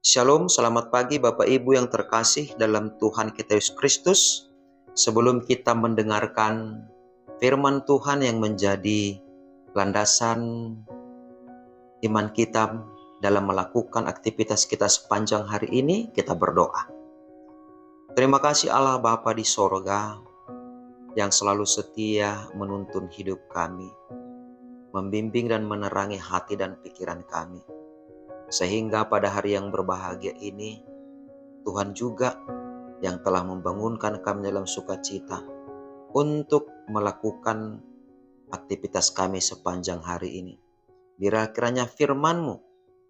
Shalom, selamat pagi Bapak Ibu yang terkasih dalam Tuhan kita Yesus Kristus. Sebelum kita mendengarkan firman Tuhan yang menjadi landasan iman kita dalam melakukan aktivitas kita sepanjang hari ini, kita berdoa. Terima kasih Allah Bapa di sorga yang selalu setia menuntun hidup kami, membimbing dan menerangi hati dan pikiran kami. Sehingga pada hari yang berbahagia ini, Tuhan juga yang telah membangunkan kami dalam sukacita untuk melakukan aktivitas kami sepanjang hari ini. Biar kiranya firman-Mu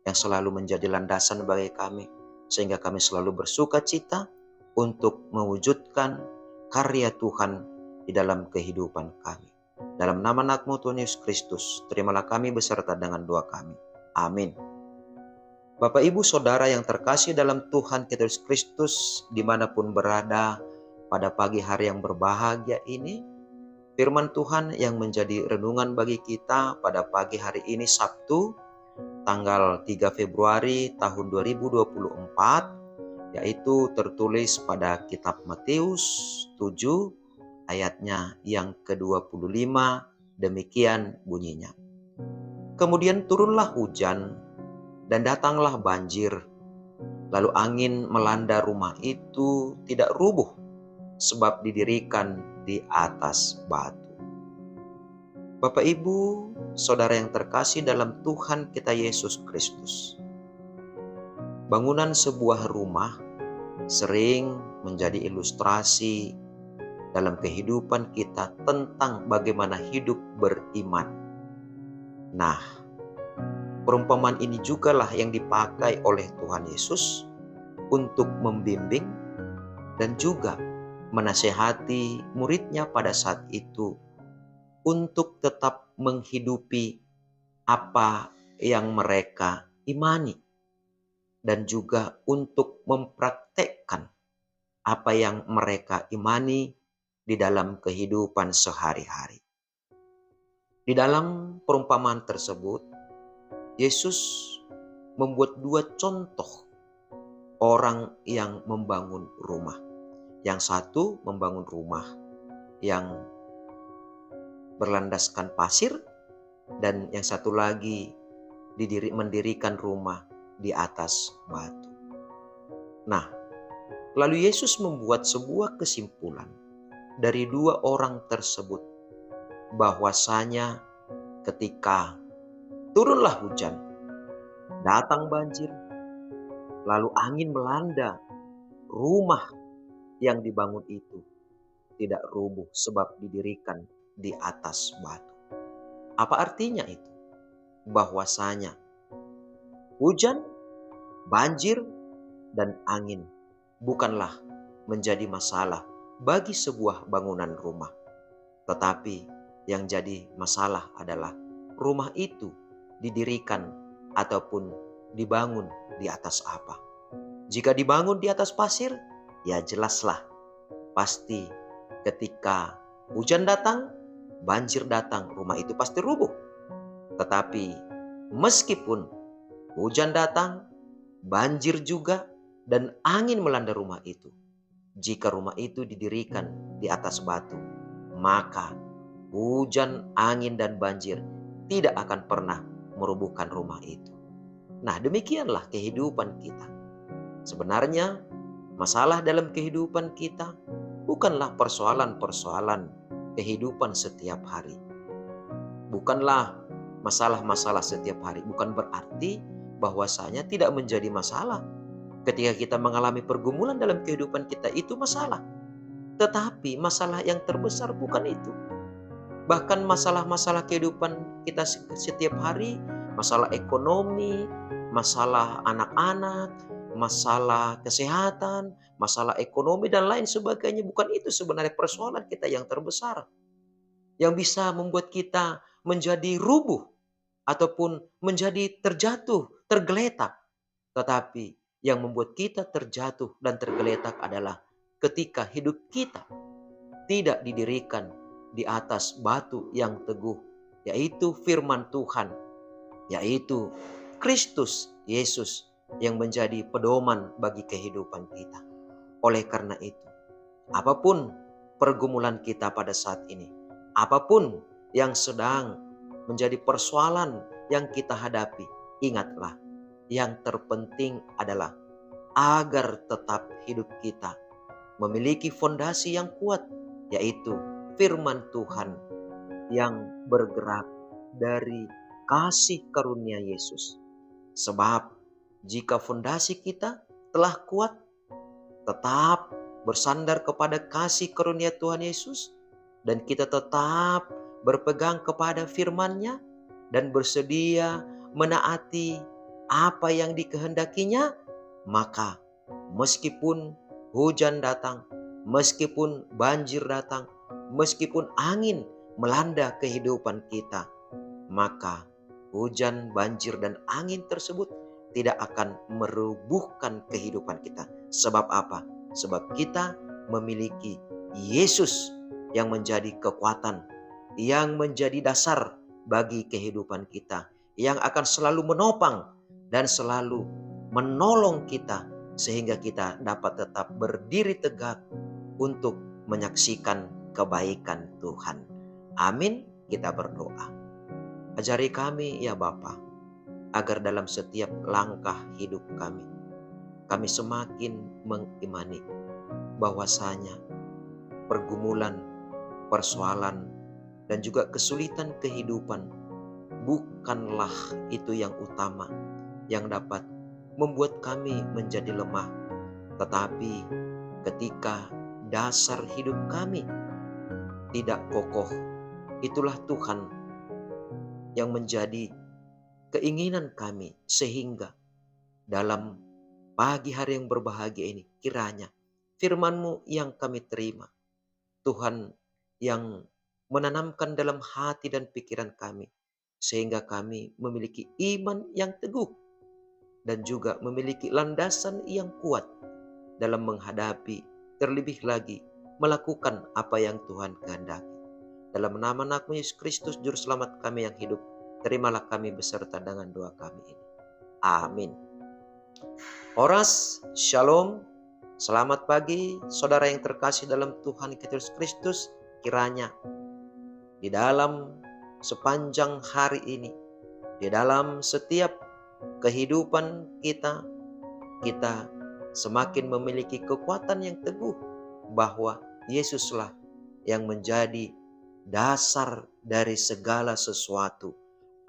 yang selalu menjadi landasan bagi kami, sehingga kami selalu bersukacita untuk mewujudkan karya Tuhan di dalam kehidupan kami. Dalam nama anak-Mu Tuhan Yesus Kristus, terimalah kami beserta dengan doa kami. Amin. Bapak Ibu Saudara yang terkasih dalam Tuhan kita Yesus Kristus, dimanapun berada pada pagi hari yang berbahagia ini, firman Tuhan yang menjadi renungan bagi kita pada pagi hari ini Sabtu, tanggal 3 Februari tahun 2024, yaitu tertulis pada kitab Matius 7 ayatnya yang ke-25, demikian bunyinya. Kemudian turunlah hujan, dan datanglah banjir, lalu angin melanda rumah itu tidak rubuh, sebab didirikan di atas batu. Bapak Ibu, Saudara yang terkasih dalam Tuhan kita Yesus Kristus, bangunan sebuah rumah sering menjadi ilustrasi dalam kehidupan kita tentang bagaimana hidup beriman. Nah, perumpamaan ini jugalah yang dipakai oleh Tuhan Yesus untuk membimbing dan juga menasehati muridnya pada saat itu untuk tetap menghidupi apa yang mereka imani dan juga untuk mempraktekkan apa yang mereka imani di dalam kehidupan sehari-hari. Di dalam perumpamaan tersebut, Yesus membuat dua contoh orang yang membangun rumah. Yang satu membangun rumah yang berlandaskan pasir, dan yang satu lagi mendirikan rumah di atas batu. Nah, lalu Yesus membuat sebuah kesimpulan dari dua orang tersebut, bahwasanya ketika turunlah hujan, datang banjir, lalu angin melanda rumah yang dibangun itu tidak rubuh sebab didirikan di atas batu. Apa artinya itu? Bahwasanya hujan, banjir, dan angin bukanlah menjadi masalah bagi sebuah bangunan rumah. Tetapi yang jadi masalah adalah rumah itu didirikan ataupun dibangun di atas apa. Jika dibangun di atas pasir, ya jelaslah pasti ketika hujan datang, banjir datang, rumah itu pasti rubuh. Tetapi meskipun hujan datang, banjir juga, dan angin melanda rumah itu, jika rumah itu didirikan di atas batu, maka hujan, angin, dan banjir tidak akan pernah merubuhkan rumah itu. Nah, demikianlah kehidupan kita. Sebenarnya masalah dalam kehidupan kita bukanlah persoalan-persoalan kehidupan setiap hari. Bukanlah masalah-masalah setiap hari. Bukan berarti bahwasanya tidak menjadi masalah. Ketika kita mengalami pergumulan dalam kehidupan kita, itu masalah. Tetapi masalah yang terbesar bukan itu. Bahkan masalah-masalah kehidupan kita setiap hari, masalah ekonomi, masalah anak-anak, masalah kesehatan, masalah ekonomi dan lain sebagainya, bukan itu sebenarnya persoalan kita yang terbesar. Yang bisa membuat kita menjadi rubuh ataupun menjadi terjatuh, tergeletak. Tetapi yang membuat kita terjatuh dan tergeletak adalah ketika hidup kita tidak didirikan di atas batu yang teguh, yaitu firman Tuhan, yaitu Kristus Yesus yang menjadi pedoman bagi kehidupan kita. Oleh karena itu, apapun pergumulan kita pada saat ini, apapun yang sedang menjadi persoalan yang kita hadapi, ingatlah, yang terpenting adalah agar tetap hidup kita memiliki fondasi yang kuat, yaitu firman Tuhan yang bergerak dari kasih karunia Yesus. Sebab jika fondasi kita telah kuat, tetap bersandar kepada kasih karunia Tuhan Yesus, dan kita tetap berpegang kepada firman-Nya dan bersedia menaati apa yang dikehendakinya, maka meskipun hujan datang, meskipun banjir datang, meskipun angin melanda kehidupan kita, maka hujan, banjir, dan angin tersebut tidak akan merubuhkan kehidupan kita. Sebab apa? Sebab kita memiliki Yesus yang menjadi kekuatan, yang menjadi dasar bagi kehidupan kita, yang akan selalu menopang dan selalu menolong kita sehingga kita dapat tetap berdiri tegak untuk menyaksikan kebaikan Tuhan. Amin. Kita berdoa. Ajari kami ya Bapa, agar dalam setiap langkah hidup kami semakin mengimani bahwasanya pergumulan, persoalan, dan juga kesulitan kehidupan bukanlah itu yang utama yang dapat membuat kami menjadi lemah. Tetapi ketika dasar hidup kami tidak kokoh, itulah Tuhan yang menjadi keinginan kami, sehingga dalam pagi hari yang berbahagia ini, kiranya firman-Mu yang kami terima, Tuhan yang menanamkan dalam hati dan pikiran kami, sehingga kami memiliki iman yang teguh dan juga memiliki landasan yang kuat dalam menghadapi, terlebih lagi melakukan apa yang Tuhan kehendaki. Dalam nama Anak-Mu Yesus Kristus, Juru Selamat kami yang hidup, terimalah kami beserta dengan doa kami ini. Amin. Oras, Shalom. Selamat pagi, saudara yang terkasih dalam Tuhan Yesus Kristus. Kiranya di dalam sepanjang hari ini, di dalam setiap kehidupan kita semakin memiliki kekuatan yang teguh bahwa Yesuslah yang menjadi dasar dari segala sesuatu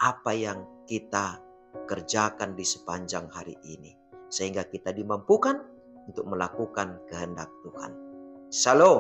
apa yang kita kerjakan di sepanjang hari ini, sehingga kita dimampukan untuk melakukan kehendak Tuhan. Shalom.